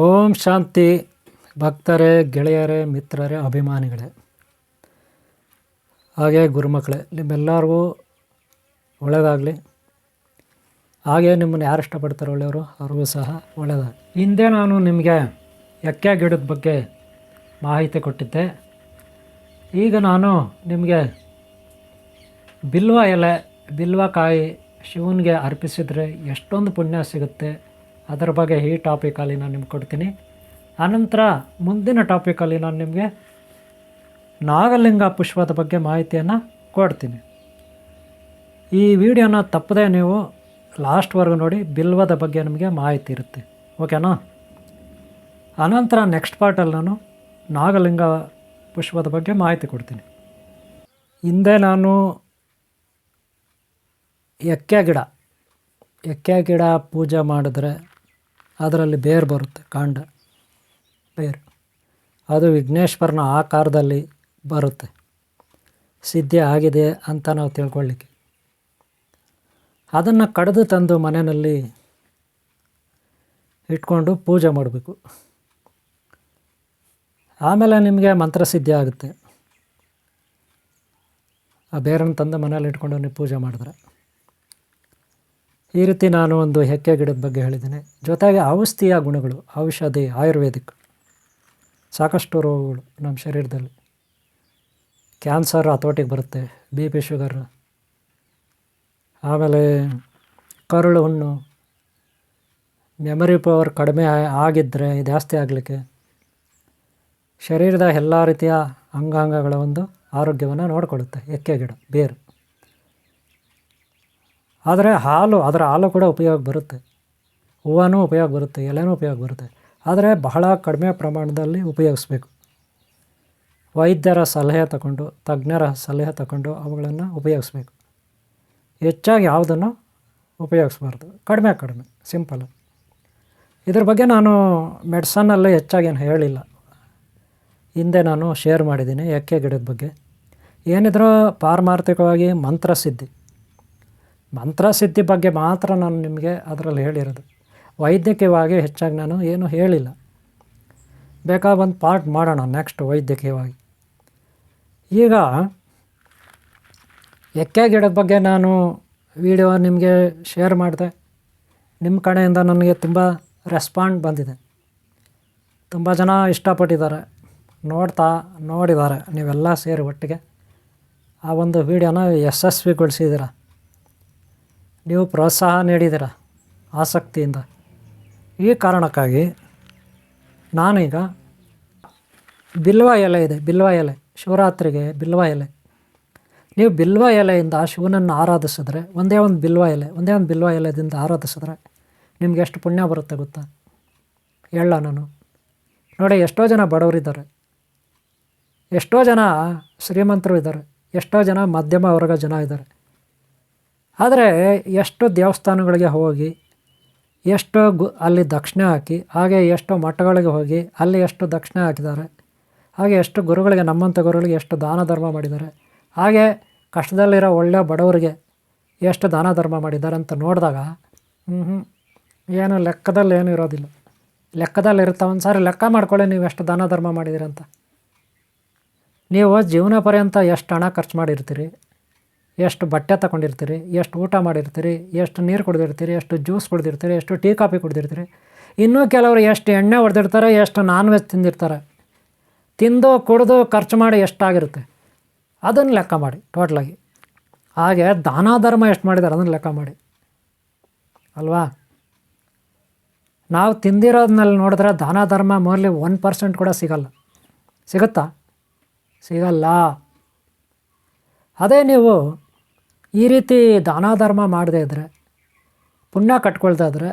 ಓಂ ಶಾಂತಿ. ಭಕ್ತರೇ, ಗೆಳೆಯರೇ, ಮಿತ್ರರೇ, ಅಭಿಮಾನಿಗಳೇ, ಹಾಗೆ ಗುರುಮಕ್ಕಳೇ, ನಿಮ್ಮೆಲ್ಲರಿಗೂ ಒಳ್ಳೆಯದಾಗಲಿ. ಹಾಗೆ ನಿಮ್ಮನ್ನು ಯಾರು ಇಷ್ಟಪಡ್ತಾರೋ ಒಳ್ಳೆಯವರು ಅವ್ರಿಗೂ ಸಹ ಒಳ್ಳೆಯದಾಗಲಿ. ಹಿಂದೆ ನಾನು ನಿಮಗೆ ಎಕ್ಕೆ ಗಿಡದ ಬಗ್ಗೆ ಮಾಹಿತಿ ಕೊಟ್ಟಿದ್ದೆ. ಈಗ ನಾನು ನಿಮಗೆ ಬಿಲ್ವ ಎಲೆ, ಬಿಲ್ವಕಾಯಿ ಶಿವನಿಗೆ ಅರ್ಪಿಸಿದರೆ ಎಷ್ಟೊಂದು ಪುಣ್ಯ ಸಿಗುತ್ತೆ ಅದರ ಬಗ್ಗೆ ಈ ಟಾಪಿಕಲ್ಲಿ ನಾನು ನಿಮ್ಗೆ ಕೊಡ್ತೀನಿ. ಆನಂತರ ಮುಂದಿನ ಟಾಪಿಕಲ್ಲಿ ನಾನು ನಿಮಗೆ ನಾಗಲಿಂಗ ಪುಷ್ಪದ ಬಗ್ಗೆ ಮಾಹಿತಿಯನ್ನು ಕೊಡ್ತೀನಿ. ಈ ವಿಡಿಯೋನ ತಪ್ಪದೆ ನೀವು ಲಾಸ್ಟ್ವರೆಗೂ ನೋಡಿ. ಬಿಲ್ವದ ಬಗ್ಗೆ ನಿಮಗೆ ಮಾಹಿತಿ ಇರುತ್ತೆ, ಓಕೆನಾ? ಆನಂತರ ನೆಕ್ಸ್ಟ್ ಪಾರ್ಟಲ್ಲಿ ನಾನು ನಾಗಲಿಂಗ ಪುಷ್ಪದ ಬಗ್ಗೆ ಮಾಹಿತಿ ಕೊಡ್ತೀನಿ. ಹಿಂದೆ ನಾನು ಎಕ್ಕೆ ಗಿಡ ಪೂಜೆ ಮಾಡಿದ್ರೆ ಅದರಲ್ಲಿ ಬೇರು ಬರುತ್ತೆ, ಕಾಂಡ ಬೇರು. ಅದು ವಿಘ್ನೇಶ್ವರನ ಆಕಾರದಲ್ಲಿ ಬರುತ್ತೆ. ಸಿದ್ಧಿ ಆಗಿದೆ ಅಂತ ನಾವು ತಿಳ್ಕೊಳ್ಳಿಕ್ಕೆ ಅದನ್ನು ಕಡಿದು ತಂದು ಮನೆಯಲ್ಲಿ ಇಟ್ಕೊಂಡು ಪೂಜೆ ಮಾಡಬೇಕು. ಆಮೇಲೆ ನಿಮಗೆ ಮಂತ್ರಸಿದ್ಧಿ ಆಗುತ್ತೆ. ಆ ಬೇರನ್ನು ತಂದು ಮನೇಲಿ ಇಟ್ಕೊಂಡು ನೀವು ಪೂಜೆ ಮಾಡಿದ್ರೆ. ಈ ರೀತಿ ನಾನು ಒಂದು ಎಕ್ಕೆ ಗಿಡದ ಬಗ್ಗೆ ಹೇಳಿದ್ದೀನಿ. ಜೊತೆಗೆ ಔಷಧೀಯ ಗುಣಗಳು, ಔಷಧಿ, ಆಯುರ್ವೇದಿಕ್ ಸಾಕಷ್ಟು ರೋಗಗಳು ನಮ್ಮ ಶರೀರದಲ್ಲಿ. ಕ್ಯಾನ್ಸರ್ ಹತೋಟಿಗೆ ಬರುತ್ತೆ, BP, ಶುಗರ್, ಆಮೇಲೆ ಕರುಳು ಹುಣ್ಣು, ಮೆಮರಿ ಪವರ್ ಕಡಿಮೆ ಆಗಿದ್ದರೆ ಜಾಸ್ತಿ ಆಗಲಿಕ್ಕೆ, ಶರೀರದ ಎಲ್ಲ ರೀತಿಯ ಅಂಗಾಂಗಗಳ ಒಂದು ಆರೋಗ್ಯವನ್ನು ನೋಡಿಕೊಳ್ಳುತ್ತೆ ಎಕ್ಕೆ ಗಿಡ ಬೇರು. ಆದರೆ ಅದರ ಹಾಲು ಕೂಡ ಉಪಯೋಗ ಬರುತ್ತೆ, ಹೂವನೂ ಉಪಯೋಗ ಬರುತ್ತೆ, ಎಲೆನೂ ಉಪಯೋಗ ಬರುತ್ತೆ. ಆದರೆ ಬಹಳ ಕಡಿಮೆ ಪ್ರಮಾಣದಲ್ಲಿ ಉಪಯೋಗಿಸ್ಬೇಕು. ವೈದ್ಯರ ಸಲಹೆ ತಗೊಂಡು, ತಜ್ಞರ ಸಲಹೆ ತಗೊಂಡು ಅವುಗಳನ್ನು ಉಪಯೋಗಿಸ್ಬೇಕು. ಹೆಚ್ಚಾಗಿ ಯಾವುದನ್ನು ಉಪಯೋಗಿಸ್ಬಾರ್ದು, ಕಡಿಮೆ ಸಿಂಪಲ್. ಇದ್ರ ಬಗ್ಗೆ ನಾನು ಮೆಡಿಸನ್ನಲ್ಲಿ ಹೆಚ್ಚಾಗೇನು ಹೇಳಿಲ್ಲ. ಹಿಂದೆ ನಾನು ಶೇರ್ ಮಾಡಿದ್ದೀನಿ ಎಕ್ಕೆ ಗಿಡದ ಬಗ್ಗೆ. ಏನಿದ್ರೂ ಪಾರಮಾರ್ಥಿಕವಾಗಿ ಮಂತ್ರಸಿದ್ಧಿ ಬಗ್ಗೆ ಮಾತ್ರ ನಾನು ನಿಮಗೆ ಅದರಲ್ಲಿ ಹೇಳಿರೋದು. ವೈದ್ಯಕೀಯವಾಗಿ ಹೆಚ್ಚಾಗಿ ನಾನು ಏನು ಹೇಳಿಲ್ಲ. ಬೇಕಾದ ಒಂದು ಪಾರ್ಟ್ ಮಾಡೋಣ ನೆಕ್ಸ್ಟ್ ವೈದ್ಯಕೀಯವಾಗಿ. ಈಗ ಎಕ್ಕೆ ಗಿಡದ ಬಗ್ಗೆ ನಾನು ವಿಡಿಯೋ ನಿಮಗೆ ಶೇರ್ ಮಾಡಿದೆ. ನಿಮ್ಮ ಕಡೆಯಿಂದ ನನಗೆ ತುಂಬ ರೆಸ್ಪಾಂಡ್ ಬಂದಿದೆ. ತುಂಬ ಜನ ಇಷ್ಟಪಟ್ಟಿದ್ದಾರೆ, ನೋಡಿದ್ದಾರೆ. ನೀವೆಲ್ಲ ಸೇರಿ ಒಟ್ಟಿಗೆ ಆ ಒಂದು ವಿಡಿಯೋನ ಯಶಸ್ವಿಗೊಳಿಸಿದ್ದೀರ. ನೀವು ಪ್ರೋತ್ಸಾಹ ನೀಡಿದ್ದೀರ ಆಸಕ್ತಿಯಿಂದ. ಈ ಕಾರಣಕ್ಕಾಗಿ ನಾನೀಗ ಬಿಲ್ವ ಎಲೆ ಇದೆ, ಬಿಲ್ವ ಎಲೆ ಶಿವರಾತ್ರಿಗೆ ಬಿಲ್ವ ಎಲೆ. ನೀವು ಬಿಲ್ವ ಎಲೆಯಿಂದ ಶಿವನನ್ನು ಆರಾಧಿಸಿದ್ರೆ, ಒಂದೇ ಒಂದು ಬಿಲ್ವ ಎಲೆದಿಂದ ಆರಾಧಿಸಿದ್ರೆ ನಿಮ್ಗೆ ಎಷ್ಟು ಪುಣ್ಯ ಬರುತ್ತೆ ಗೊತ್ತಾ? ಹೇಳ ನಾನು ನೋಡಿ. ಎಷ್ಟೋ ಜನ ಬಡವರಿದ್ದಾರೆ, ಎಷ್ಟೋ ಜನ ಶ್ರೀಮಂತರು ಇದ್ದಾರೆ, ಎಷ್ಟೋ ಜನ ಮಧ್ಯಮ ವರ್ಗ ಜನ ಇದ್ದಾರೆ. ಆದರೆ ಎಷ್ಟು ದೇವಸ್ಥಾನಗಳಿಗೆ ಹೋಗಿ ಎಷ್ಟು ಅಲ್ಲಿ ದಕ್ಷಿಣೆ ಹಾಕಿ, ಹಾಗೆ ಎಷ್ಟು ಮಠಗಳಿಗೆ ಹೋಗಿ ಅಲ್ಲಿ ಎಷ್ಟು ದಕ್ಷಿಣೆ ಹಾಕಿದ್ದಾರೆ, ಹಾಗೆ ಎಷ್ಟು ಗುರುಗಳಿಗೆ, ನಮ್ಮಂಥ ಗುರುಗಳಿಗೆ ಎಷ್ಟು ದಾನ ಧರ್ಮ ಮಾಡಿದ್ದಾರೆ, ಹಾಗೆ ಕಷ್ಟದಲ್ಲಿರೋ ಒಳ್ಳೆಯ ಬಡವರಿಗೆ ಎಷ್ಟು ದಾನ ಧರ್ಮ ಮಾಡಿದ್ದಾರೆ ಅಂತ ನೋಡಿದಾಗ ಏನು ಲೆಕ್ಕದಲ್ಲಿ ಏನೂ ಇರೋದಿಲ್ಲ. ಲೆಕ್ಕದಲ್ಲಿರುತ್ತೆ. ಒಂದು ಸಾರಿ ಲೆಕ್ಕ ಮಾಡ್ಕೊಳ್ಳಿ ನೀವು ಎಷ್ಟು ದಾನ ಧರ್ಮ ಮಾಡಿದ್ದೀರಂತ. ನೀವು ಜೀವನ ಪರ್ಯಂತ ಎಷ್ಟು ಹಣ ಖರ್ಚು ಮಾಡಿರ್ತೀರಿ, ಎಷ್ಟು ಬಟ್ಟೆ ತಗೊಂಡಿರ್ತೀರಿ, ಎಷ್ಟು ಊಟ ಮಾಡಿರ್ತೀರಿ, ಎಷ್ಟು ನೀರು ಕುಡಿದಿರ್ತೀರಿ, ಎಷ್ಟು ಜ್ಯೂಸ್ ಕುಡಿದಿರ್ತೀರಿ, ಎಷ್ಟು ಟೀ ಕಾಫಿ ಕುಡಿದಿರ್ತೀರಿ. ಇನ್ನೂ ಕೆಲವರು ಎಷ್ಟು ಎಣ್ಣೆ ಹೊಡೆದಿರ್ತಾರೆ, ಎಷ್ಟು ನಾನ್ ವೆಜ್ ತಿಂದಿರ್ತಾರೆ. ತಿಂದು ಕುಡಿದು ಖರ್ಚು ಮಾಡಿ ಎಷ್ಟಾಗಿರುತ್ತೆ ಅದನ್ನು ಲೆಕ್ಕ ಮಾಡಿ ಟೋಟ್ಲಾಗಿ. ಹಾಗೆ ದಾನ ಧರ್ಮ ಎಷ್ಟು ಮಾಡಿದ್ದಾರೆ ಅದನ್ನು ಲೆಕ್ಕ ಮಾಡಿ ಅಲ್ವಾ? ನಾವು ತಿಂದಿರೋದ್ರಲ್ಲಿ ನೋಡಿದ್ರೆ ದಾನ ಧರ್ಮ ಮೋರ್ಲಿ 1% ಕೂಡ ಸಿಗುತ್ತಾ? ಸಿಗಲ್ಲ. ಅದೇ ನೀವು ಈ ರೀತಿ ದಾನ ಧರ್ಮ ಮಾಡದೇ ಇದ್ದರೆ, ಪುಣ್ಯ ಕಟ್ಕೊಳ್ತಾ ಇದ್ದರೆ,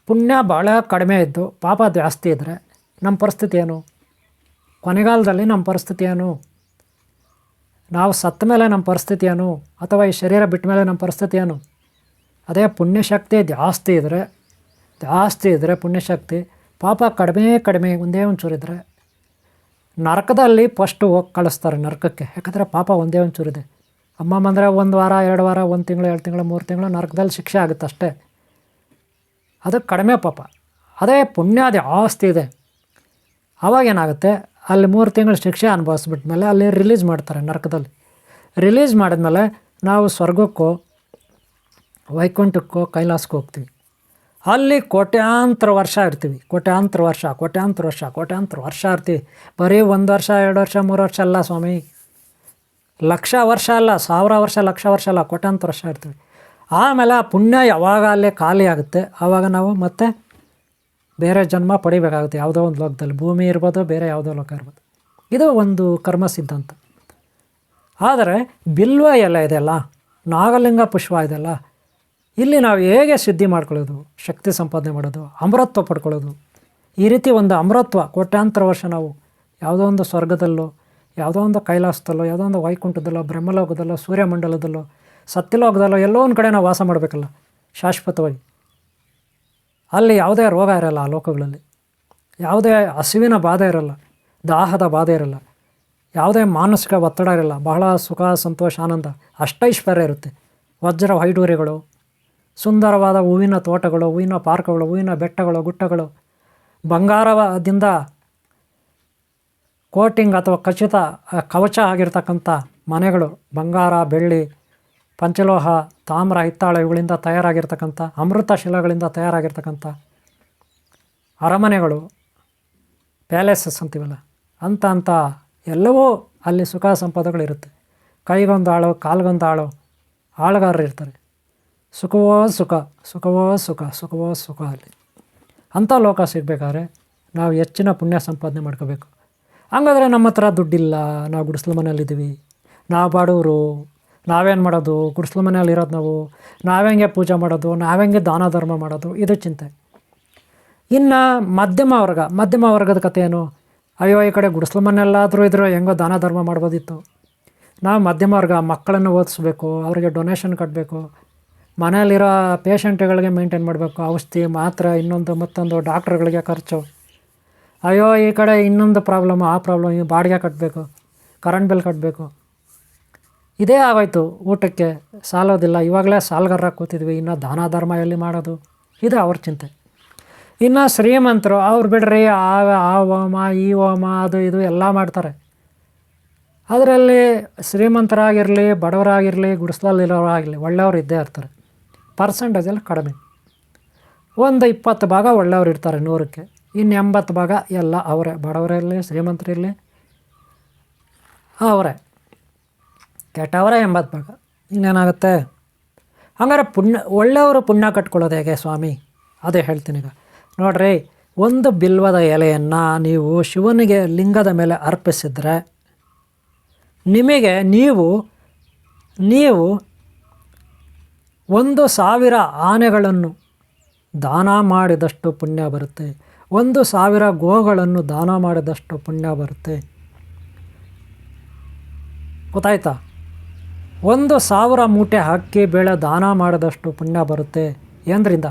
ಪುಣ್ಯ ಭಾಳ ಕಡಿಮೆ ಇದ್ದು ಪಾಪ ಜಾಸ್ತಿ ಇದ್ದರೆ ನಮ್ಮ ಪರಿಸ್ಥಿತಿ ಏನು? ಕೊನೆಗಾಲದಲ್ಲಿ ನಮ್ಮ ಪರಿಸ್ಥಿತಿ ಏನು? ನಾವು ಸತ್ತ ಮೇಲೆ ನಮ್ಮ ಪರಿಸ್ಥಿತಿ ಏನು? ಅಥವಾ ಈ ಶರೀರ ಬಿಟ್ಟ ಮೇಲೆ ನಮ್ಮ ಪರಿಸ್ಥಿತಿ ಏನು? ಅದೇ ಪುಣ್ಯಶಕ್ತಿ ಜಾಸ್ತಿ ಇದ್ದರೆ ಪುಣ್ಯಶಕ್ತಿ, ಪಾಪ ಕಡಿಮೆ ಒಂದೇ ಒಂಚೂರಿದ್ರೆ ನರಕದಲ್ಲಿ ಫಸ್ಟು ಹೋಗಿ ಕಳಿಸ್ತಾರೆ ನರಕಕ್ಕೆ. ಯಾಕಂದರೆ ಪಾಪ ಒಂದೇ ಒಂಚೂರಿದೆ. ಅಮ್ಮಮ್ಮಂದರೆ 1 ವಾರ 2 ವಾರ 1 ತಿಂಗಳು 2 ತಿಂಗಳು 3 ತಿಂಗಳು ನರಕದಲ್ಲಿ ಶಿಕ್ಷೆ ಆಗುತ್ತೆ ಅಷ್ಟೇ. ಅದು ಕಡಿಮೆ ಪಾಪ. ಅದೇ ಪುಣ್ಯ ಜಾಸ್ತಿ ಇದೆ. ಆವಾಗೇನಾಗುತ್ತೆ, ಅಲ್ಲಿ 3 ತಿಂಗಳು ಶಿಕ್ಷೆ ಅನುಭವಿಸ್ಬಿಟ್ಮೇಲೆ ಅಲ್ಲಿ ರಿಲೀಸ್ ಮಾಡ್ತಾರೆ ನರಕದಲ್ಲಿ. ರಿಲೀಸ್ ಮಾಡಿದ್ಮೇಲೆ ನಾವು ಸ್ವರ್ಗಕ್ಕೋ ವೈಕುಂಠಕ್ಕೋ ಕೈಲಾಸಕ್ಕೆ ಹೋಗ್ತೀವಿ. ಅಲ್ಲಿ ಕೋಟ್ಯಾಂತರ ವರ್ಷ ಇರ್ತೀವಿ. ಕೋಟ್ಯಾಂತರ ವರ್ಷ ಇರ್ತೀವಿ. ಬರೀ 1 ವರ್ಷ 2 ವರ್ಷ 3 ವರ್ಷ ಅಲ್ಲ ಸ್ವಾಮಿ, ಲಕ್ಷ ವರ್ಷ ಅಲ್ಲ, 1000 ವರ್ಷ, ಲಕ್ಷ ವರ್ಷ ಅಲ್ಲ, ಕೋಟ್ಯಾಂತರ ವರ್ಷ ಇರ್ತೀವಿ. ಆಮೇಲೆ ಆ ಪುಣ್ಯ ಯಾವಾಗ ಅಲ್ಲೇ ಖಾಲಿ ಆಗುತ್ತೆ, ಆವಾಗ ನಾವು ಮತ್ತೆ ಬೇರೆ ಜನ್ಮ ಪಡಿಬೇಕಾಗುತ್ತೆ. ಯಾವುದೋ ಒಂದು ಲೋಕದಲ್ಲಿ, ಭೂಮಿ ಇರ್ಬೋದು, ಬೇರೆ ಯಾವುದೋ ಲೋಕ ಇರ್ಬೋದು. ಇದು ಒಂದು ಕರ್ಮ ಸಿದ್ಧಾಂತ. ಆದರೆ ಬಿಲ್ವ ಎಲೆ ಇದೆಯಲ್ಲ, ನಾಗಲಿಂಗ ಪುಷ್ಪ ಇದೆಯಲ್ಲ, ಇಲ್ಲಿ ನಾವು ಹೇಗೆ ಸಿದ್ಧಿ ಮಾಡ್ಕೊಳ್ಳೋದು, ಶಕ್ತಿ ಸಂಪಾದನೆ ಮಾಡೋದು, ಅಮರತ್ವ ಪಡ್ಕೊಳ್ಳೋದು. ಈ ರೀತಿ ಒಂದು ಅಮರತ್ವ ಕೋಟ್ಯಾಂತರ ವರ್ಷ ನಾವು ಯಾವುದೋ ಒಂದು ಸ್ವರ್ಗದಲ್ಲೋ, ಯಾವುದೋ ಒಂದು ಕೈಲಾಸದಲ್ಲೋ, ಯಾವುದೋ ಒಂದು ವೈಕುಂಠದಲ್ಲೋ, ಬ್ರಹ್ಮಲೋಕದಲ್ಲೋ, ಸೂರ್ಯಮಂಡಲದಲ್ಲೋ, ಸತ್ಯಲೋಕದಲ್ಲೋ ಎಲ್ಲೋ ಒಂದು ಕಡೆ ನಾವು ವಾಸ ಮಾಡಬೇಕಲ್ಲ ಶಾಶ್ವತವಾಗಿ. ಅಲ್ಲಿ ಯಾವುದೇ ರೋಗ ಇರಲ್ಲ, ಆ ಲೋಕಗಳಲ್ಲಿ ಯಾವುದೇ ಹಸಿವಿನ ಬಾಧೆ ಇರಲ್ಲ, ದಾಹದ ಬಾಧೆ ಇರಲ್ಲ, ಯಾವುದೇ ಮಾನಸಿಕ ಒತ್ತಡ ಇರಲ್ಲ. ಬಹಳ ಸುಖ, ಸಂತೋಷ, ಆನಂದ, ಅಷ್ಟೈಶ್ವರ್ಯ ಇರುತ್ತೆ. ವಜ್ರ ವೈಡೂರ್ಯಗಳು, ಸುಂದರವಾದ ಹೂವಿನ ತೋಟಗಳು, ಹೂವಿನ ಪಾರ್ಕ್ಗಳು, ಹೂವಿನ ಬೆಟ್ಟಗಳು, ಗುಟ್ಟಗಳು, ಬಂಗಾರದಿಂದ ಕೋಟಿಂಗ್ ಅಥವಾ ಕವಚ ಆಗಿರ್ತಕ್ಕಂಥ ಮನೆಗಳು, ಬಂಗಾರ, ಬೆಳ್ಳಿ, ಪಂಚಲೋಹ, ತಾಮ್ರ, ಹಿತ್ತಾಳೆ ಇವುಗಳಿಂದ ತಯಾರಾಗಿರ್ತಕ್ಕಂಥ ಅಮೃತ ಶಿಲೆಗಳಿಂದ ತಯಾರಾಗಿರ್ತಕ್ಕಂಥ ಅರಮನೆಗಳು, ಪ್ಯಾಲೇಸಸ್ ಅಂತೀವಲ್ಲ, ಅಂತ ಎಲ್ಲವೂ ಅಲ್ಲಿ ಸುಖ ಸಂಪದಗಳಿರುತ್ತೆ. ಕೈಗೊಂದು ಆಳು, ಕಾಲ್ಗೊಂದು ಆಳು ಆಳುಗಾರರು ಇರ್ತಾರೆ. ಸುಖವೋ ಸುಖ, ಸುಖವೋ ಸುಖ, ಸುಖವೋ ಸುಖ. ಅಲ್ಲಿ ಅಂಥ ಲೋಕ ಸಿಗಬೇಕಾದ್ರೆ ನಾವು ಹೆಚ್ಚಿನ ಪುಣ್ಯ ಸಂಪಾದನೆ ಮಾಡ್ಕೋಬೇಕು. ಹಂಗಾದ್ರೆ ನಮ್ಮ ಹತ್ರ ದುಡ್ಡಿಲ್ಲ, ನಾವು ಗುಡಿಸ್ಲು ಮನೆಯಲ್ಲಿದ್ದೀವಿ, ನಾವು ಬಡವರು, ನಾವೇನು ಮಾಡೋದು, ಗುಡಿಸ್ಲು ಮನೆಯಲ್ಲಿರೋದು ನಾವು, ನಾವೆಂಗೆ ಪೂಜೆ ಮಾಡೋದು, ನಾವೆಂಗೆ ದಾನ ಧರ್ಮ ಮಾಡೋದು, ಇದು ಚಿಂತೆ. ಇನ್ನು ಮಧ್ಯಮ ವರ್ಗದ ಕಥೆ ಏನು? ಅಯ್ಯೋ, ಈ ಕಡೆ ಗುಡಿಸ್ಲು ಮನೆಯಲ್ಲಾದರೂ ಇದ್ರೂ ಹೆಂಗೋ ದಾನ ಧರ್ಮ ಮಾಡ್ಬೋದಿತ್ತು. ನಾವು ಮಧ್ಯಮ ವರ್ಗ, ಮಕ್ಕಳನ್ನು ಓದಿಸ್ಬೇಕು, ಅವರಿಗೆ ಡೊನೇಷನ್ ಕಟ್ಟಬೇಕು, ಮನೆಯಲ್ಲಿರೋ ಪೇಷಂಟ್ಗಳಿಗೆ ಮೇಂಟೈನ್ ಮಾಡಬೇಕು, ಔಷಧಿ, ಮಾತ್ರೆ, ಇನ್ನೊಂದು ಮತ್ತೊಂದು, ಡಾಕ್ಟ್ರುಗಳಿಗೆ ಖರ್ಚು. ಅಯ್ಯೋ, ಈ ಕಡೆ ಇನ್ನೊಂದು ಪ್ರಾಬ್ಲಮ್, ಆ ಪ್ರಾಬ್ಲಮ್, ಈ ಬಾಡಿಗೆ ಕಟ್ಟಬೇಕು, ಕರೆಂಟ್ ಬಿಲ್ ಕಟ್ಟಬೇಕು. ಇದೇ ಆಗೋಯ್ತು. ಊಟಕ್ಕೆ ಸಾಲೋದಿಲ್ಲ. ಇವಾಗಲೇ ಸಾಲಗಾರರಾಗಿ ಕೂತಿದ್ವಿ, ಇನ್ನು ದಾನ ಧರ್ಮ ಎಲ್ಲಿ ಮಾಡೋದು? ಇದು ಅವ್ರ ಚಿಂತೆ. ಇನ್ನು ಶ್ರೀಮಂತರು, ಅವ್ರು ಬಿಡ್ರಿ, ಆ ಹೋಮ, ಈ ಹೋಮ, ಅದು ಇದು ಎಲ್ಲ ಮಾಡ್ತಾರೆ. ಅದರಲ್ಲಿ ಶ್ರೀಮಂತರಾಗಿರಲಿ, ಬಡವರಾಗಿರಲಿ, ಗುಡಿಸ್ಲಲ್ಲಿರೋರಾಗಿರಲಿ, ಒಳ್ಳೆಯವರು ಇದ್ದೇ ಇರ್ತಾರೆ. ಪರ್ಸೆಂಟೇಜಲ್ಲಿ ಕಡಿಮೆ. ಒಂದು 20 ಭಾಗ ಒಳ್ಳೆಯವ್ರು ಇರ್ತಾರೆ 100ಕ್ಕೆ. ಇನ್ನು 80 ಭಾಗ ಎಲ್ಲ ಅವರೇ, ಬಡವರಿರಲಿ, ಶ್ರೀಮಂತರಿರಲಿ, ಅವರೇ. ಕೆಟ್ಟವರೇ 80 ಭಾಗ. ಇನ್ನೇನಾಗುತ್ತೆ? ಹಂಗಾರೆ ಒಳ್ಳೆಯವರು ಪುಣ್ಯ ಕಟ್ಕೊಳ್ಳೋದು ಹೇಗೆ ಸ್ವಾಮಿ? ಅದೇ ಹೇಳ್ತೀನಿ ಈಗ. ನೋಡ್ರಿ, ಒಂದು ಬಿಲ್ವದ ಎಲೆಯನ್ನು ನೀವು ಶಿವನಿಗೆ ಲಿಂಗದ ಮೇಲೆ ಅರ್ಪಿಸಿದರೆ ನಿಮಗೆ ನೀವು 1,000 ಆನೆಗಳನ್ನು ದಾನ ಮಾಡಿದಷ್ಟು ಪುಣ್ಯ ಬರುತ್ತೆ. 1,000 ಗೋಗಳನ್ನು ದಾನ ಮಾಡಿದಷ್ಟು ಪುಣ್ಯ ಬರುತ್ತೆ. ಗೊತ್ತಾಯ್ತಾ? 1,000 ಮೂಟೆ ಅಕ್ಕಿ ಬೇಳೆ ದಾನ ಮಾಡಿದಷ್ಟು ಪುಣ್ಯ ಬರುತ್ತೆ. ಏನರಿಂದ?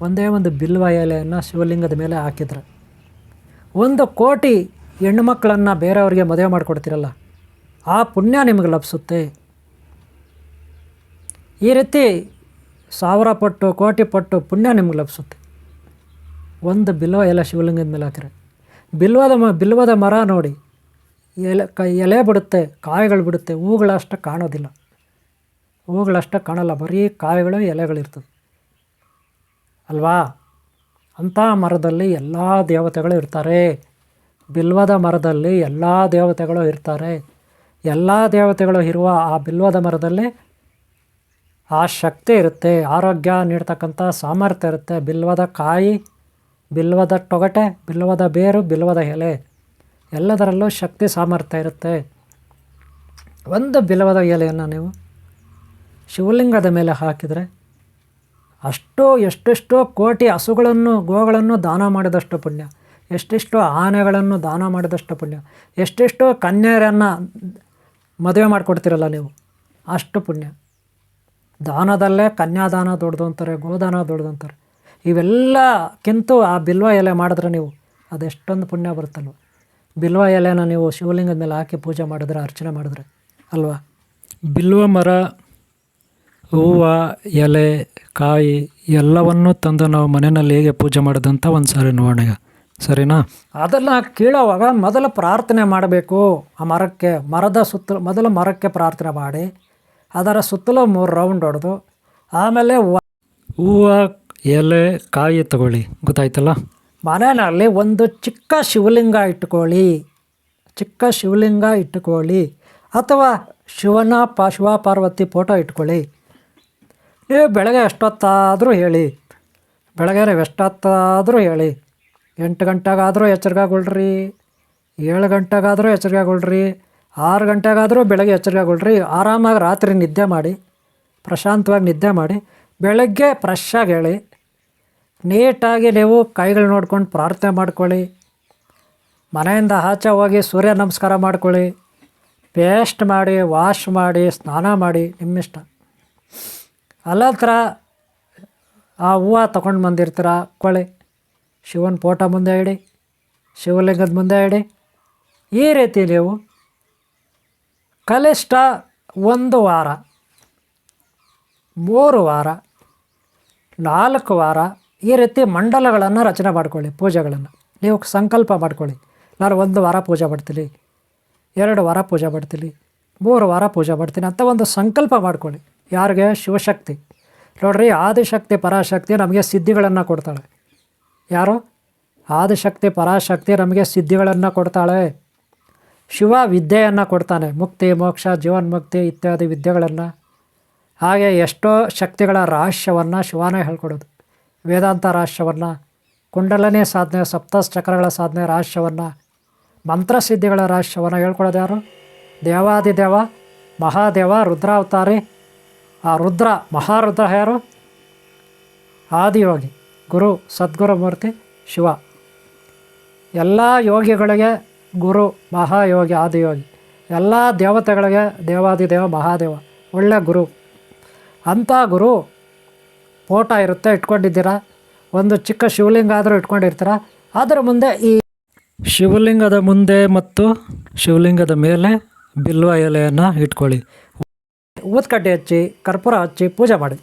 ಒಂದೇ ಒಂದು ಬಿಲ್ವ ಎಲೆಯನ್ನು ಶಿವಲಿಂಗದ ಮೇಲೆ ಹಾಕಿದ್ರೆ. 1 ಕೋಟಿ ಹೆಣ್ಣುಮಕ್ಕಳನ್ನು ಬೇರೆಯವ್ರಿಗೆ ಮದುವೆ ಮಾಡಿಕೊಡ್ತೀರಲ್ಲ, ಆ ಪುಣ್ಯ ನಿಮಗೆ ಲಭಿಸುತ್ತೆ. ಈ ರೀತಿ 1000 ಪಟ್ಟು, ಕೋಟಿ ಪಟ್ಟು ಪುಣ್ಯ ನಿಮ್ಗೆ ಲಭಿಸುತ್ತೆ. ಒಂದು ಬಿಲ್ವ ಎಲೆ ಶಿವಲಿಂಗದ ಮೇಲೆ ಹಾಕಿದ್ರೆ. ಬಿಲ್ವದ ಮರ ನೋಡಿ, ಎಲೆ ಬಿಡುತ್ತೆ, ಕಾಯಿಗಳು ಬಿಡುತ್ತೆ, ಹೂಗಳಷ್ಟು ಕಾಣೋದಿಲ್ಲ. ಹೂಗಳಷ್ಟು ಕಾಣಲ್ಲ, ಬರೀ ಕಾಯಿಗಳು, ಎಲೆಗಳಿರ್ತದೆ ಅಲ್ವಾ? ಅಂಥ ಮರದಲ್ಲಿ ಎಲ್ಲ ದೇವತೆಗಳು ಇರ್ತಾರೆ. ಬಿಲ್ವದ ಮರದಲ್ಲಿ ಎಲ್ಲ ದೇವತೆಗಳು ಇರ್ತಾರೆ. ಎಲ್ಲ ದೇವತೆಗಳು ಇರುವ ಆ ಬಿಲ್ವದ ಮರದಲ್ಲಿ ಆ ಶಕ್ತಿ ಇರುತ್ತೆ, ಆರೋಗ್ಯ ನೀಡ್ತಕ್ಕಂಥ ಸಾಮರ್ಥ್ಯ ಇರುತ್ತೆ. ಬಿಲ್ವದ ಕಾಯಿ, ಬಿಲ್ವದ ತೊಗಟೆ, ಬಿಲ್ವದ ಬೇರು, ಬಿಲ್ವದ ಎಲೆ, ಎಲ್ಲದರಲ್ಲೂ ಶಕ್ತಿ ಸಾಮರ್ಥ್ಯ ಇರುತ್ತೆ. ಒಂದು ಬಿಲ್ವದ ಎಲೆಯನ್ನು ನೀವು ಶಿವಲಿಂಗದ ಮೇಲೆ ಹಾಕಿದರೆ ಎಷ್ಟೆಷ್ಟೋ ಕೋಟಿ ಹಸುಗಳನ್ನು, ಗೋಗಳನ್ನು ದಾನ ಮಾಡಿದಷ್ಟು ಪುಣ್ಯ, ಎಷ್ಟೆಷ್ಟೋ ಆನೆಗಳನ್ನು ದಾನ ಮಾಡಿದಷ್ಟು ಪುಣ್ಯ, ಎಷ್ಟೆಷ್ಟೋ ಕನ್ಯೆಯರನ್ನು ಮದುವೆ ಮಾಡಿಕೊಡ್ತೀರಲ್ಲ ನೀವು, ಅಷ್ಟು ಪುಣ್ಯ. ದಾನದಲ್ಲೇ ಕನ್ಯಾದಾನ ದೊಡ್ಡದು ಅಂತಾರೆ, ಗೋದಾನ ದೊಡ್ಡದು ಅಂತಾರೆ. ಇವೆಲ್ಲಕ್ಕಿಂತ ಆ ಬಿಲ್ವ ಎಲೆ ಮಾಡಿದ್ರೆ ನೀವು ಅದೆಷ್ಟೊಂದು ಪುಣ್ಯ ಬರುತ್ತಲ್ವ. ಬಿಲ್ವ ಎಲೆನ ನೀವು ಶಿವಲಿಂಗದ ಮೇಲೆ ಹಾಕಿ ಪೂಜೆ ಮಾಡಿದ್ರೆ, ಅರ್ಚನೆ ಮಾಡಿದ್ರೆ ಅಲ್ವಾ. ಬಿಲ್ವ ಮರ ಹೂವು, ಎಲೆ, ಕಾಯಿ ಎಲ್ಲವನ್ನೂ ತಂದು ನಾವು ಮನೆಯಲ್ಲಿ ಹೇಗೆ ಪೂಜೆ ಮಾಡೋದಂತ ಒಂದು ಸಾರಿ ನೋಡೋಣ ಈಗ, ಸರಿನಾ? ಅದನ್ನು ಕೀಳೋವಾಗ ಮೊದಲು ಪ್ರಾರ್ಥನೆ ಮಾಡಬೇಕು. ಆ ಮರದ ಸುತ್ತಲೂ ಮೊದಲು ಮರಕ್ಕೆ ಪ್ರಾರ್ಥನೆ ಮಾಡಿ ಅದರ ಸುತ್ತಲೂ 3 ರೌಂಡ್ ಹೊಡೆದು ಆಮೇಲೆ ಹೂವು, ಎಲೆ, ಕಾಯಿ ತಗೊಳ್ಳಿ. ಗೊತ್ತಾಯ್ತಲ್ಲ? ಮನೆಯಲ್ಲಿ ಒಂದು ಚಿಕ್ಕ ಶಿವಲಿಂಗ ಇಟ್ಟುಕೊಳ್ಳಿ ಅಥವಾ ಶಿವ ಪಾರ್ವತಿ ಫೋಟೋ ಇಟ್ಕೊಳ್ಳಿ. ನೀವು ಬೆಳಗ್ಗೆ ಎಷ್ಟೊತ್ತಾದರೂ ಹೇಳಿ, ಬೆಳಗ್ಗೆ ನೀವು ಎಷ್ಟೊತ್ತಾದರೂ ಹೇಳಿ. 8 ಗಂಟೆಗಾದರೂ ಎಚ್ಚರಿಕೆಗೊಳ್ರಿ, 7 ಗಂಟೆಗಾದರೂ ಎಚ್ಚರಿಕೆಗೊಳ್ರಿ, 6 ಗಂಟೆಗಾದರೂ ಬೆಳಗ್ಗೆ ಎಚ್ಚರಿಕೆಗೊಳ್ರಿ. ಆರಾಮಾಗಿ ರಾತ್ರಿ ನಿದ್ದೆ ಮಾಡಿ, ಪ್ರಶಾಂತವಾಗಿ ನಿದ್ದೆ ಮಾಡಿ, ಬೆಳಗ್ಗೆ ಫ್ರೆಶ್ಶಾಗಿ ಹೇಳಿ. ನೀಟಾಗಿ ನೀವು ಕೈಗಳು ನೋಡ್ಕೊಂಡು ಪ್ರಾರ್ಥನೆ ಮಾಡ್ಕೊಳ್ಳಿ. ಮನೆಯಿಂದ ಆಚೆ ಹೋಗಿ ಸೂರ್ಯ ನಮಸ್ಕಾರ ಮಾಡ್ಕೊಳ್ಳಿ. ಪೇಸ್ಟ್ ಮಾಡಿ, ವಾಶ್ ಮಾಡಿ, ಸ್ನಾನ ಮಾಡಿ, ನಿಮ್ಮಿಷ್ಟ. ಅಲ್ಲತ್ರ ಆ ಹೂವು ತೊಗೊಂಡು ಬಂದಿರ್ತೀರ, ಕೊಳ್ಳಿ. ಶಿವನ ಫೋಟೋ ಮುಂದೆ ಇಡಿ, ಶಿವಲಿಂಗದ ಮುಂದೆ ಇಡಿ. ಈ ರೀತಿ ನೀವು ಕನಿಷ್ಠ 1 ವಾರ, 3 ವಾರ, 4 ವಾರ ಈ ರೀತಿ ಮಂಡಲಗಳನ್ನು ರಚನೆ ಮಾಡ್ಕೊಳ್ಳಿ. ಪೂಜೆಗಳನ್ನು ನೀವು ಸಂಕಲ್ಪ ಮಾಡ್ಕೊಳ್ಳಿ. ನಾನು 1 ವಾರ ಪೂಜೆ ಮಾಡ್ತೀನಿ, 2 ವಾರ ಪೂಜೆ ಮಾಡ್ತೀನಿ, 3 ವಾರ ಪೂಜೆ ಮಾಡ್ತೀನಿ ಅಂತ ಒಂದು ಸಂಕಲ್ಪ ಮಾಡ್ಕೊಳ್ಳಿ. ಯಾರಿಗೆ? ಶಿವಶಕ್ತಿ. ನೋಡ್ರಿ, ಆದಿಶಕ್ತಿ ಪರಾಶಕ್ತಿ ನಮಗೆ ಸಿದ್ಧಿಗಳನ್ನು ಕೊಡ್ತಾಳೆ. ಯಾರು? ಆದಿಶಕ್ತಿ ಪರಾಶಕ್ತಿ ನಮಗೆ ಸಿದ್ಧಿಗಳನ್ನು ಕೊಡ್ತಾಳೆ. ಶಿವ ವಿದ್ಯೆಯನ್ನು ಕೊಡ್ತಾನೆ, ಮುಕ್ತಿ, ಮೋಕ್ಷ, ಜೀವನ್ಮುಕ್ತಿ ಇತ್ಯಾದಿ ವಿದ್ಯೆಗಳನ್ನು. ಹಾಗೆ ಎಷ್ಟೋ ಶಕ್ತಿಗಳ ರಹಸ್ಯವನ್ನು ಶಿವನೇ ಹೇಳ್ಕೊಡೋದು. ವೇದಾಂತ ರಹಸ್ಯವನ್ನು, ಕುಂಡಲನಿ ಸಾಧನೆ, ಸಪ್ತಚಕ್ರಗಳ ಸಾಧನೆ ರಹಸ್ಯವನ್ನು, ಮಂತ್ರಸಿದ್ಧಿಗಳ ರಹಸ್ಯವನ್ನು ಹೇಳ್ಕೊಡೋದು ಯಾರು? ದೇವಾದಿದೇವ ಮಹಾದೇವ ರುದ್ರಾವತಾರಿ. ಆ ರುದ್ರ, ಮಹಾರುದ್ರ ಯಾರು? ಆದಿಯೋಗಿ ಗುರು ಸದ್ಗುರು ಮೂರ್ತಿ ಶಿವ. ಎಲ್ಲ ಯೋಗಿಗಳಿಗೆ ಗುರು ಮಹಾಯೋಗಿ ಆದಿಯೋಗಿ. ಎಲ್ಲ ದೇವತೆಗಳಿಗೆ ದೇವಾದಿದೇವ ಮಹಾದೇವ, ಒಳ್ಳೆ ಗುರು. ಅಂಥ ಗುರು ಫೋಟೋ ಇರುತ್ತೆ, ಇಟ್ಕೊಂಡಿದ್ದೀರಾ. ಒಂದು ಚಿಕ್ಕ ಶಿವಲಿಂಗ ಆದರೂ ಇಟ್ಕೊಂಡಿರ್ತೀರ. ಅದರ ಮುಂದೆ ಈ ಶಿವಲಿಂಗದ ಮುಂದೆ ಮತ್ತು ಶಿವಲಿಂಗದ ಮೇಲೆ ಬಿಲ್ವ ಎಲೆಯನ್ನು ಇಟ್ಕೊಳ್ಳಿ. ಊದ್ಕಡ್ಡಿ ಹಚ್ಚಿ, ಕರ್ಪೂರ ಹಚ್ಚಿ ಪೂಜೆ ಮಾಡಿ.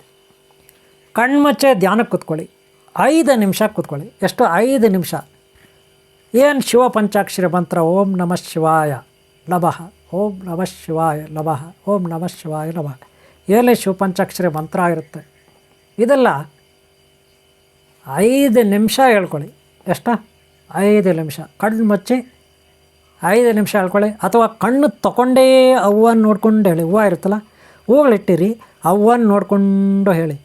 ಕಣ್ಮುಚ್ಚೆ ಧ್ಯಾನಕ್ಕೆ ಕೂತ್ಕೊಳ್ಳಿ. 5 ನಿಮಿಷ ಕೂತ್ಕೊಳ್ಳಿ. ಎಷ್ಟು? 5 ನಿಮಿಷ. ಏನು? ಶಿವ ಪಂಚಾಕ್ಷರಿ ಮಂತ್ರ ಓಂ ನಮಃ ಶಿವಾಯ ನಮಃ, ಓಂ ನಮಃ ಶಿವಾಯ ನಮಃ, ಓಂ ನಮಃ ಶಿವಾಯ ನಮಃ. ಏನೇ ಶಿವ ಪಂಚಾಕ್ಷರಿ ಮಂತ್ರ ಇರುತ್ತೆ. ಇದೆಲ್ಲ 5 ನಿಮಿಷ ಹೇಳ್ಕೊಳ್ಳಿ. ಎಷ್ಟು? 5 ನಿಮಿಷ. ಕಣ್ಣು ಮುಚ್ಚಿ 5 ನಿಮಿಷ ಹೇಳ್ಕೊಳ್ಳಿ. ಅಥವಾ ಕಣ್ಣು ತಗೊಂಡೇ ಅವ್ವನ್ನು ನೋಡ್ಕೊಂಡು ಹೇಳಿ. ಹೂವು ಇರುತ್ತಲ್ಲ, ಹೂಗಳಿಟ್ಟಿರಿ, ಅವ್ವನ್ನು ನೋಡಿಕೊಂಡು ಹೇಳಿ.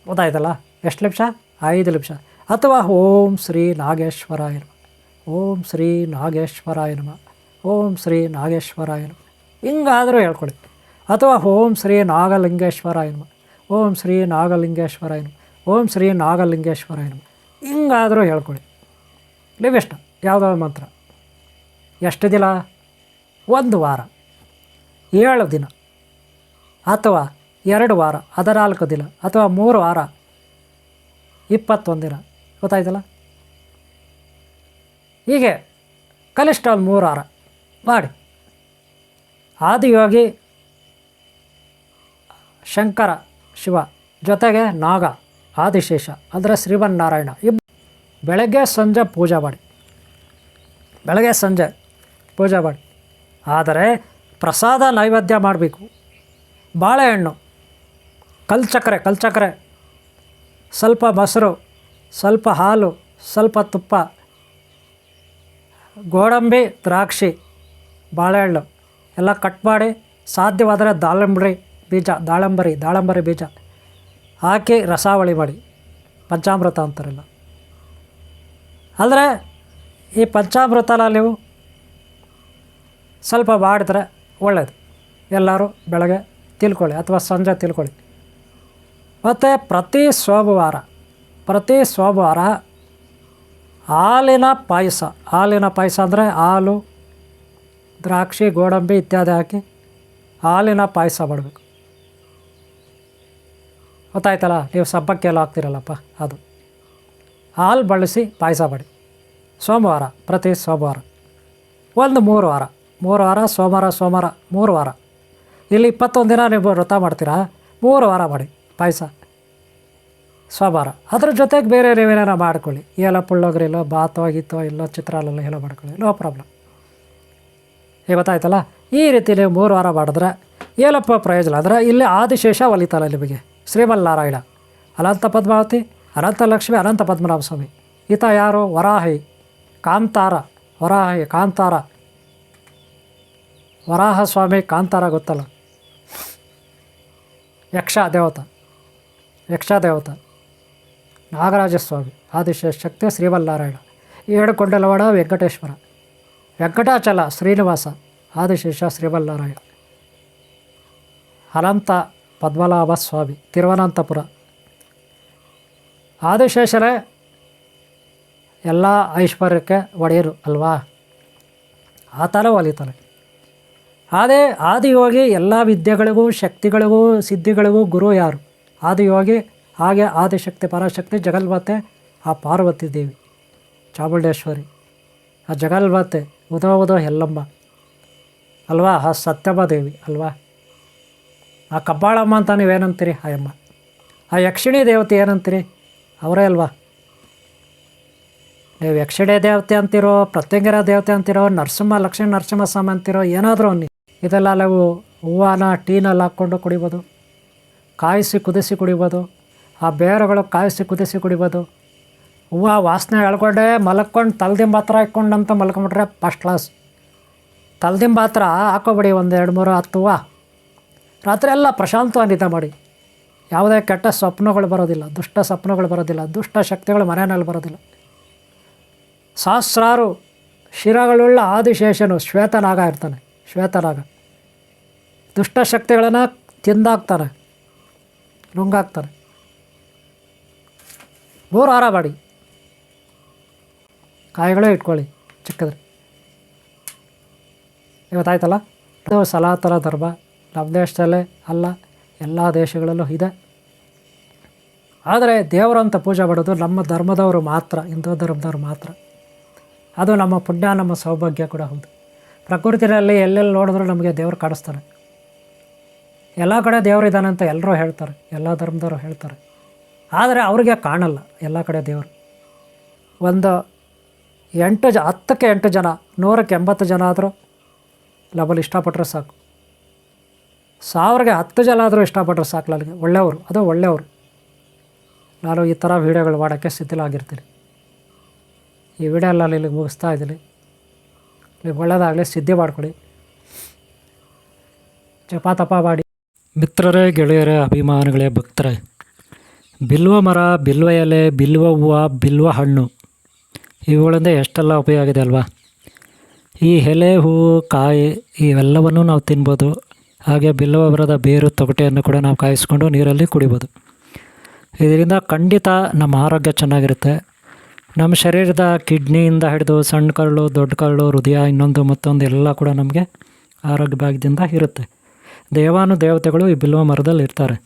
ಗೊತ್ತಾಯ್ತಲ್ಲ? ಎಷ್ಟು ನಿಮಿಷ? 5 ನಿಮಿಷ. ಅಥವಾ ಓಂ ಶ್ರೀ ನಾಗೇಶ್ವರಾಯ ನಮಃ, ಓಂ ಶ್ರೀ ನಾಗೇಶ್ವರಾಯ ನಮಃ, ಓಂ ಶ್ರೀ ನಾಗೇಶ್ವರಾಯ ನಮಃ ಹಿಂಗಾದರೂ ಹೇಳ್ಕೊಳ್ಳಿ. ಅಥವಾ ಓಂ ಶ್ರೀ ನಾಗಲಿಂಗೇಶ್ವರಾಯ ನಮಃ, ಓಂ ಶ್ರೀ ನಾಗಲಿಂಗೇಶ್ವರಾಯ ನಮಃ, ಓಂ ಶ್ರೀ ನಾಗಲಿಂಗೇಶ್ವರಾಯ ನಮಃ ಹಿಂಗಾದರೂ ಹೇಳ್ಕೊಳ್ಳಿ. ನೀವೆಷ್ಟು? ಯಾವುದಾದ್ರು ಮಂತ್ರ. ಎಷ್ಟು ದಿನ? 1 ವಾರ, 7 ದಿನ, ಅಥವಾ 2 ವಾರ, 14 ದಿನ, ಅಥವಾ 3 ವಾರ, 21 ದಿನ. ಗೊತ್ತಾಯ್ತಲ್ಲ? ಹೀಗೆ ಕನಿಷ್ಠ 3 ವಾರ ಮಾಡಿ. ಆದಿಯೋಗಿ ಶಂಕರ ಶಿವ ಜೊತೆಗೆ ನಾಗ ಆದಿಶೇಷ ಅಂದರೆ ಶ್ರೀಮನ್ನಾರಾಯಣ ಬೆಳಗ್ಗೆ ಸಂಜೆ ಪೂಜೆ ಮಾಡಿ. ಬೆಳಗ್ಗೆ ಸಂಜೆ ಪೂಜೆ ಮಾಡಿ. ಆದರೆ ಪ್ರಸಾದ ನೈವೇದ್ಯ ಮಾಡಬೇಕು. ಬಾಳೆಹಣ್ಣು, ಕಲ್ಚಕ್ರೆ, ಸ್ವಲ್ಪ ಮೊಸರು, ಸ್ವಲ್ಪ ಹಾಲು, ಸ್ವಲ್ಪ ತುಪ್ಪ, ಗೋಡಂಬಿ, ದ್ರಾಕ್ಷಿ, ಬಾಳೆಹಣ್ಣು ಎಲ್ಲ ಕಟ್ ಮಾಡಿ, ಸಾಧ್ಯವಾದರೆ ದಾಳಂಬರಿ ಬೀಜ ಹಾಕಿ ರಸಾವಳಿ ಮಾಡಿ. ಪಂಚಾಮೃತ ಅಂತಾರಲ್ಲ. ಅಂದರೆ ಈ ಪಂಚಾಮೃತನ ನೀವು ಸ್ವಲ್ಪ ಮಾಡಿದ್ರೆ ಒಳ್ಳೆಯದು. ಎಲ್ಲರೂ ಬೆಳಗ್ಗೆ ತಿಳ್ಕೊಳ್ಳಿ ಅಥವಾ ಸಂಜೆ ತಿಳ್ಕೊಳ್ಳಿ. ಮತ್ತು ಪ್ರತಿ ಸೋಮವಾರ ಹಾಲಿನ ಪಾಯಸ ಅಂದರೆ ಹಾಲು, ದ್ರಾಕ್ಷಿ, ಗೋಡಂಬಿ ಇತ್ಯಾದಿ ಹಾಕಿ ಹಾಲಿನ ಪಾಯಸ ಮಾಡಬೇಕು. ಗೊತ್ತಾಯ್ತಲ್ಲ? ನೀವು ಸಬ್ಬಕ್ಕೆ ಎಲ್ಲ ಹಾಕ್ತಿರಲ್ಲಪ್ಪ, ಅದು ಹಾಲು ಬಳಸಿ ಪಾಯಸ ಮಾಡಿ. ಪ್ರತಿ ಸೋಮವಾರ ಒಂದು 3 ವಾರ, ಸೋಮವಾರ 3 ವಾರ. ಇಲ್ಲಿ 21 ದಿನ ನೀವು ವ್ರತ ಮಾಡ್ತೀರಾ, 3 ವಾರ ಮಾಡಿ ಪಾಯಸ ಸ್ವಭಾರ. ಅದ್ರ ಜೊತೆಗೆ ಬೇರೆ ನೀವೇನಾರ ಮಾಡ್ಕೊಳ್ಳಿ, ಎಲ್ಲ ಪುಳ್ಳೋಗ್ರಿಲ್ಲೋ ಬಾತೋ ಗೀತೋ ಇಲ್ಲೋ ಚಿತ್ರಾಲಲ್ಲೋ ಎಲ್ಲ ಮಾಡ್ಕೊಳ್ಳಿ, ನೋ ಪ್ರಾಬ್ಲಮ್. ಗೊತ್ತಾಯ್ತಲ್ಲ. ಈ ರೀತಿ ನೀವು 3 ವಾರ ಮಾಡಿದ್ರೆ ಏನಪ್ಪ ಪ್ರಯೋಜನ ಅಂದರೆ ಇಲ್ಲಿ ಆದಿಶೇಷ ಒಲಿತಲ್ಲ ನಿಮಗೆ, ಶ್ರೀಮನ್ನಾರಾಯಣ, ಅನಂತ ಪದ್ಮಾವತಿ, ಅನಂತ ಲಕ್ಷ್ಮಿ, ಅನಂತ ಪದ್ಮನಾಭ ಸ್ವಾಮಿ. ಈತ ಯಾರು? ವರಾಹಿ ಕಾಂತಾರ, ವರಾಹಿ ಕಾಂತಾರ, ವರಾಹ ಸ್ವಾಮಿ ಕಾಂತಾರ ಗೊತ್ತಲ್ಲ, ಯಕ್ಷ ದೇವತ, ನಾಗರಾಜ ಸ್ವಾಮಿ, ಆದಿಶೇಷ ಶಕ್ತಿ ಶ್ರೀಮನ್ನಾರಾಯಣ, ಏಡುಕೊಂಡಲವಾಡ ವೆಂಕಟೇಶ್ವರ, ವೆಂಕಟಾಚಲ ಶ್ರೀನಿವಾಸ, ಆದಿಶೇಷ ಶ್ರೀಮನ್ನಾರಾಯಣ, ಅನಂತ ಪದ್ಮನಾಭ ಸ್ವಾಮಿ ತಿರುವನಂತಪುರ. ಆದಿಶೇಷರೇ ಎಲ್ಲ ಐಶ್ವರ್ಯಕ್ಕೆ ಒಡೆಯರು ಅಲ್ವಾ, ಆತನೇ ಒಲಿತಾನೆ. ಆದಿಯೋಗಿ ಎಲ್ಲ ವಿದ್ಯೆಗಳಿಗೂ ಶಕ್ತಿಗಳಿಗೂ ಸಿದ್ಧಿಗಳಿಗೂ ಗುರು ಯಾರು? ಆದಿಯೋಗಿ. ಹಾಗೆ ಆದಿಶಕ್ತಿ ಪರಾಶಕ್ತಿ ಜಗನ್ಮಾತೆ ಆ ಪಾರ್ವತಿ ದೇವಿ ಚಾಮುಂಡೇಶ್ವರಿ, ಆ ಜಗನ್ಮಾತೆ ಉದೋ ಎಲ್ಲಮ್ಮ ಅಲ್ವಾ, ಆ ಸತ್ಯಮ್ಮ ದೇವಿ ಅಲ್ವಾ, ಆ ಕಬ್ಬಾಳಮ್ಮ ಅಂತ ನೀವೇನಂತೀರಿ ಆಯಮ್ಮ, ಆ ಯಕ್ಷಿಣಿ ದೇವತೆ ಏನಂತೀರಿ ಅವರೇ ಅಲ್ವಾ. ನೀವು ಯಕ್ಷಿಣಿ ದೇವತೆ ಅಂತಿರೋ, ಪ್ರತ್ಯಂಗಿರ ದೇವತೆ ಅಂತಿರೋ, ಲಕ್ಷ್ಮೀ ನರಸಿಂಹಸ್ವಾಮಿ ಅಂತಿರೋ, ಏನಾದರೂ ಅನ್ನಿ, ಇದೆಲ್ಲ ನಾವು ಹೂವನ್ನ ಟೀನಲ್ಲಿ ಹಾಕ್ಕೊಂಡು ಕುಡಿಬೋದು, ಕಾಯಿಸಿ ಕುದಿಸಿ ಕುಡಿಬೋದು, ಆ ಬೇರುಗಳು ಕಾಯಿಸಿ ಕುದಿಸಿ ಕುಡಿಬೋದು. ಹೂವು ವಾಸನೆ ಎಳ್ಕೊಂಡೆ ಮಲ್ಕೊಂಡು ತಲೆದಿಂಬ ಹತ್ರ ಇಟ್ಕೊಂಡಂತ ಮಲ್ಕೊಂಬಿಟ್ರೆ ಫಸ್ಟ್ ಕ್ಲಾಸ್. ತಲೆದಿಂಬ ಹತ್ರ ಹಾಕೋಬಿಡಿ, 1 2 3 10 ಹೂವು, ರಾತ್ರಿ ಎಲ್ಲ ಪ್ರಶಾಂತವಾಗಿ ನಿದ್ದೆ ಮಾಡಿ. ಯಾವುದೇ ಕೆಟ್ಟ ಸ್ವಪ್ನಗಳು ಬರೋದಿಲ್ಲ, ದುಷ್ಟ ಸ್ವಪ್ನಗಳು ಬರೋದಿಲ್ಲ, ದುಷ್ಟ ಶಕ್ತಿಗಳು ಮನೆಯಲ್ಲಿ ಬರೋದಿಲ್ಲ. ಸಹಸ್ರಾರು ಶಿರಗಳುಳ್ಳ ಆದಿಶೇಷನು ಶ್ವೇತನಾಗ ಇರ್ತಾನೆ, ಶ್ವೇತನಾಗ ದುಷ್ಟ ಶಕ್ತಿಗಳನ್ನು ತಿಂದಾಕ್ತಾನೆ, ನುಂಗಾಕ್ತಾನೆ. 3 ವಾರ ಮಾಡಿ, ಕಾಯಿಗಳೇ ಇಟ್ಕೊಳ್ಳಿ ಚಿಕ್ಕದ್ರೆ. ಇವತ್ತಾಯ್ತಲ್ಲ. ಅದು ಸನಾತನ ಧರ್ಮ ನಮ್ಮ ದೇಶದಲ್ಲೇ ಅಲ್ಲ, ಎಲ್ಲ ದೇಶಗಳಲ್ಲೂ ಇದೆ. ಆದರೆ ದೇವರಂತ ಪೂಜೆ ಮಾಡೋದು ನಮ್ಮ ಧರ್ಮದವರು ಮಾತ್ರ, ಹಿಂದೂ ಧರ್ಮದವ್ರು ಮಾತ್ರ. ಅದು ನಮ್ಮ ಪುಣ್ಯ, ನಮ್ಮ ಸೌಭಾಗ್ಯ ಕೂಡ ಹೌದು. ಪ್ರಕೃತಿಯಲ್ಲಿ ಎಲ್ಲೆಲ್ಲಿ ನೋಡಿದ್ರೂ ನಮಗೆ ದೇವರು ಕಾಣಿಸ್ತಾನೆ. ಎಲ್ಲ ಕಡೆ ದೇವರಿದ್ದಾನೆ ಅಂತ ಎಲ್ಲರೂ ಹೇಳ್ತಾರೆ, ಎಲ್ಲ ಧರ್ಮದವರು ಹೇಳ್ತಾರೆ. ಆದರೆ ಅವ್ರಿಗೆ ಕಾಣಲ್ಲ ಎಲ್ಲ ಕಡೆ ದೇವರು. ಒಂದು 10ಕ್ಕೆ 8 ಜನ, 100ಕ್ಕೆ 80 ಜನ ಆದರೂ ನಮ್ಮಲ್ಲಿ ಇಷ್ಟಪಟ್ಟರೆ ಸಾಕು. 1000ಗೆ 10 ಜನ ಆದರೂ ಇಷ್ಟಪಟ್ಟರೆ ಸಾಕು ನನಗೆ, ಒಳ್ಳೆಯವರು, ಅದು ಒಳ್ಳೆಯವರು. ನಾನು ಈ ಥರ ವೀಡಿಯೋಗಳು ಮಾಡೋಕ್ಕೆ ಸಿದ್ಧಲಾಗಿರ್ತೀನಿ. ಈ ವಿಡಿಯೋ ಎಲ್ಲ ಇಲ್ಲಿಗೆ ಮುಗಿಸ್ತಾ ಇದ್ದೀನಿ. ನೀವು ಒಳ್ಳೆಯದಾಗಲಿ, ಸಿದ್ಧಿ ಮಾಡ್ಕೊಳ್ಳಿ, ಜಪ ತಪ ಮಾಡಿ. ಮಿತ್ರರೇ, ಗೆಳೆಯರೇ, ಅಭಿಮಾನಿಗಳೇ, ಭಕ್ತರೇ, ಬಿಲ್ವ ಮರ, ಬಿಲ್ವ ಎಲೆ, ಬಿಲ್ವ ಹೂವು, ಬಿಲ್ವ ಹಣ್ಣು ಇವುಗಳಿಂದ ಎಷ್ಟೆಲ್ಲ ಉಪಯೋಗ ಇದೆ ಅಲ್ವಾ. ಈ ಎಲೆ, ಹೂವು, ಕಾಯಿ ಇವೆಲ್ಲವನ್ನು ನಾವು ತಿನ್ಬೋದು. ಹಾಗೆ ಬಿಲ್ವ ಮರದ ಬೇರು, ತೊಗಟೆಯನ್ನು ಕೂಡ ನಾವು ಕಾಯಿಸ್ಕೊಂಡು ನೀರಲ್ಲಿ ಕುಡಿಬೋದು. ಇದರಿಂದ ಖಂಡಿತ ನಮ್ಮ ಆರೋಗ್ಯ ಚೆನ್ನಾಗಿರುತ್ತೆ. ನಮ್ಮ ಶರೀರದ ಕಿಡ್ನಿಯಿಂದ ಹಿಡಿದು ಸಣ್ಣ ಕರಳು, ದೊಡ್ಡ ಕರಳು, ಹೃದಯ, ಇನ್ನೊಂದು ಮತ್ತೊಂದು ಎಲ್ಲ ಕೂಡ ನಮಗೆ ಆರೋಗ್ಯ ಭಾಗ್ಯದಿಂದ ಇರುತ್ತೆ. ದೇವತೆಗಳು ಈ ಬಿಲ್ವ ಮರದಲ್ಲಿ ಇರ್ತಾರೆ.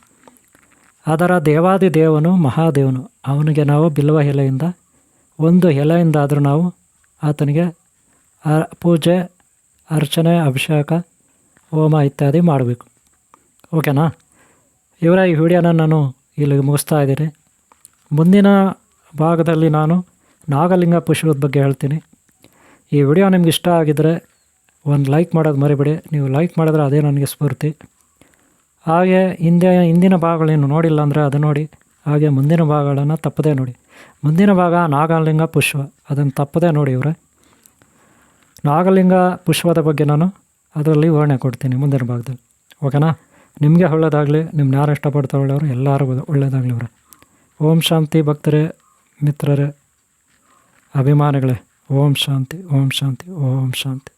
ಅದರ ದೇವಾದಿ ದೇವನು ಮಹಾದೇವನು. ಅವನಿಗೆ ನಾವು ಬಿಲ್ವ ಎಲೆಯಿಂದ, ಒಂದು ಎಲೆಯಿಂದ ಆದರೂ ನಾವು ಆತನಿಗೆ ಪೂಜೆ, ಅರ್ಚನೆ, ಅಭಿಷೇಕ, ಹೋಮ ಇತ್ಯಾದಿ ಮಾಡಬೇಕು. ಓಕೆನಾ? ಇವರ ಈ ವಿಡಿಯೋನ ನಾನು ಇಲ್ಲಿಗೆ ಮುಗಿಸ್ತಾ ಇದ್ದೀನಿ. ಮುಂದಿನ ಭಾಗದಲ್ಲಿ ನಾನು ನಾಗಲಿಂಗ ಪುಷ್ಪದ ಬಗ್ಗೆ ಹೇಳ್ತೀನಿ. ಈ ವಿಡಿಯೋ ನಿಮ್ಗೆ ಇಷ್ಟ ಆಗಿದ್ದರೆ ಒಂದು ಲೈಕ್ ಮಾಡೋದು ಮರಿಬೇಡಿ. ನೀವು ಲೈಕ್ ಮಾಡಿದ್ರೆ ಅದೇ ನನಗೆ ಸ್ಫೂರ್ತಿ. ಹಾಗೆ ಹಿಂದಿನ ಭಾಗಗಳೇನು ನೋಡಿಲ್ಲ ಅಂದರೆ ಅದು ನೋಡಿ. ಹಾಗೆ ಮುಂದಿನ ಭಾಗಗಳನ್ನು ತಪ್ಪದೇ ನೋಡಿ. ಮುಂದಿನ ಭಾಗ ನಾಗಲಿಂಗ ಪುಷ್ಪ, ಅದನ್ನು ತಪ್ಪದೇ ನೋಡಿ ಇವರೇ. ನಾಗಲಿಂಗ ಪುಷ್ಪದ ಬಗ್ಗೆ ನಾನು ಅದರಲ್ಲಿ ವಿವರಣೆ ಕೊಡ್ತೀನಿ ಮುಂದಿನ ಭಾಗದಲ್ಲಿ. ಓಕೆನಾ? ನಿಮಗೆ ಒಳ್ಳೆಯದಾಗಲಿ. ನಿಮ್ಮನ್ನ ಯಾರು ಇಷ್ಟಪಡ್ತಾ ಒಳ್ಳೆಯವರು ಎಲ್ಲರಿಗೂ ಒಳ್ಳೆಯದಾಗಲಿ ಇವರೇ. ಓಂ ಶಾಂತಿ ಭಕ್ತರೇ, ಮಿತ್ರರೇ, ಅಭಿಮಾನಿಗಳೇ. ಓಂ ಶಾಂತಿ, ಓಂ ಶಾಂತಿ, ಓಂ ಶಾಂತಿ.